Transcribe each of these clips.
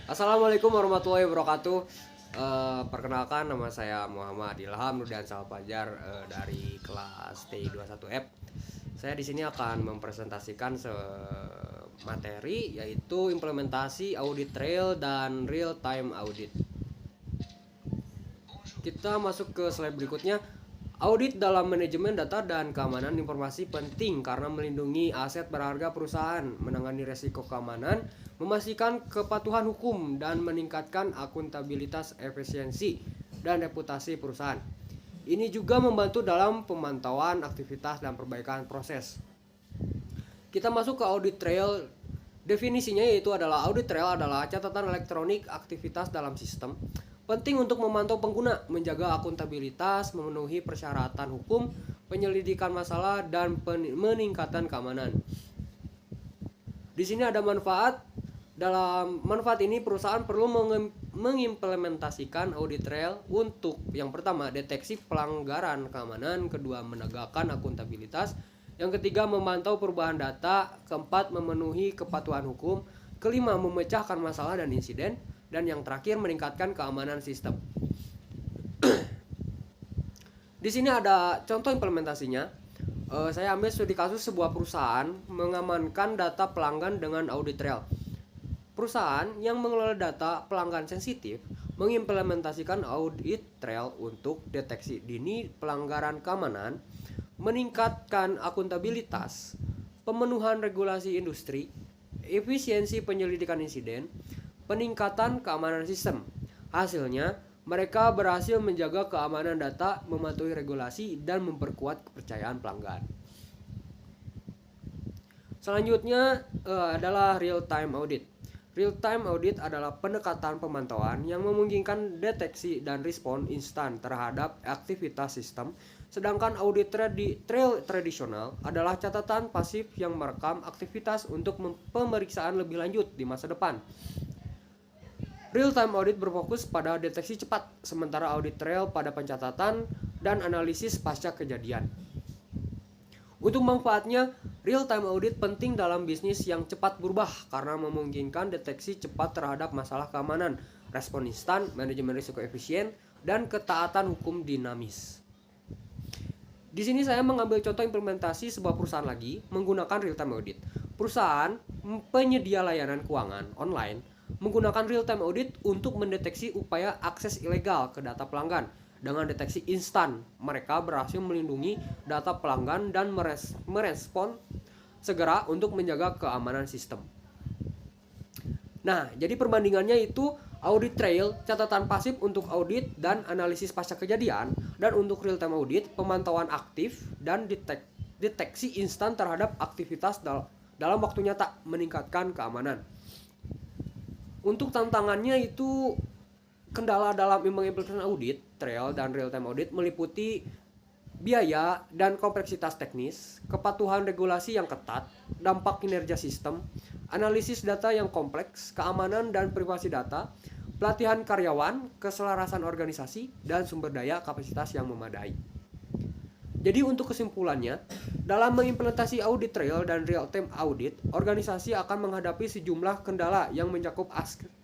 Assalamualaikum warahmatullahi wabarakatuh. Perkenalkan, nama saya Muhammad Ilham Nurdan Salfajar dari kelas TI21F. Saya di sini akan mempresentasikan materi, yaitu implementasi audit trail dan real time audit. Kita masuk ke slide berikutnya. Audit dalam manajemen data dan keamanan informasi penting karena melindungi aset berharga perusahaan, menangani resiko keamanan, memastikan kepatuhan hukum, dan meningkatkan akuntabilitas, efisiensi, dan reputasi perusahaan. Ini juga membantu dalam pemantauan aktivitas dan perbaikan proses. Kita masuk ke audit trail. Definisinya yaitu adalah audit trail adalah catatan elektronik aktivitas dalam sistem. Penting untuk memantau pengguna, menjaga akuntabilitas, memenuhi persyaratan hukum, penyelidikan masalah, dan meningkatkan keamanan. Di sini ada manfaat. Dalam manfaat ini perusahaan perlu mengimplementasikan audit trail untuk yang pertama deteksi pelanggaran keamanan, kedua menegakkan akuntabilitas, yang ketiga memantau perubahan data, keempat memenuhi kepatuhan hukum, kelima memecahkan masalah dan insiden, dan yang terakhir meningkatkan keamanan sistem. Di sini ada contoh implementasinya. Saya ambil studi kasus sebuah perusahaan mengamankan data pelanggan dengan audit trail. Perusahaan yang mengelola data pelanggan sensitif mengimplementasikan audit trail untuk deteksi dini pelanggaran keamanan, meningkatkan akuntabilitas, pemenuhan regulasi industri, efisiensi penyelidikan insiden, peningkatan keamanan sistem. Hasilnya, mereka berhasil menjaga keamanan data, mematuhi regulasi, dan memperkuat kepercayaan pelanggan. Selanjutnya adalah real-time audit. Real-time audit adalah pendekatan pemantauan yang memungkinkan deteksi dan respon instan terhadap aktivitas sistem, sedangkan audit trail tradisional adalah catatan pasif yang merekam aktivitas untuk pemeriksaan lebih lanjut di masa depan. Real-time audit berfokus pada deteksi cepat, sementara audit trail pada pencatatan dan analisis pasca kejadian. Untuk manfaatnya, real-time audit penting dalam bisnis yang cepat berubah karena memungkinkan deteksi cepat terhadap masalah keamanan, respon instan, manajemen risiko efisien, dan ketaatan hukum dinamis. Di sini saya mengambil contoh implementasi sebuah perusahaan lagi menggunakan real-time audit. Perusahaan penyedia layanan keuangan online menggunakan real-time audit untuk mendeteksi upaya akses ilegal ke data pelanggan. Dengan deteksi instan, mereka berhasil melindungi data pelanggan dan merespon segera untuk menjaga keamanan sistem. Nah, jadi perbandingannya itu audit trail, catatan pasif untuk audit dan analisis pasca kejadian, dan untuk real-time audit, pemantauan aktif dan deteksi instan terhadap aktivitas dalam waktu nyata, meningkatkan keamanan. Untuk tantangannya itu kendala dalam mengimplementasikan audit trail dan real time audit meliputi biaya dan kompleksitas teknis, kepatuhan regulasi yang ketat, dampak kinerja sistem, analisis data yang kompleks, keamanan dan privasi data, pelatihan karyawan, keselarasan organisasi, dan sumber daya kapasitas yang memadai. Jadi untuk kesimpulannya, dalam mengimplementasi audit trail dan real time audit, organisasi akan menghadapi sejumlah kendala yang mencakup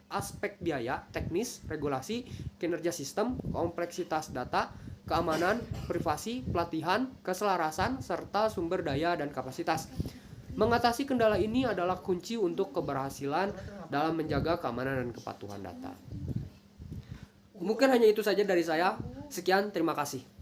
aspek biaya, teknis, regulasi, kinerja sistem, kompleksitas data, keamanan, privasi, pelatihan, keselarasan, serta sumber daya dan kapasitas. Mengatasi kendala ini adalah kunci untuk keberhasilan dalam menjaga keamanan dan kepatuhan data. Mungkin hanya itu saja dari saya. Sekian, terima kasih.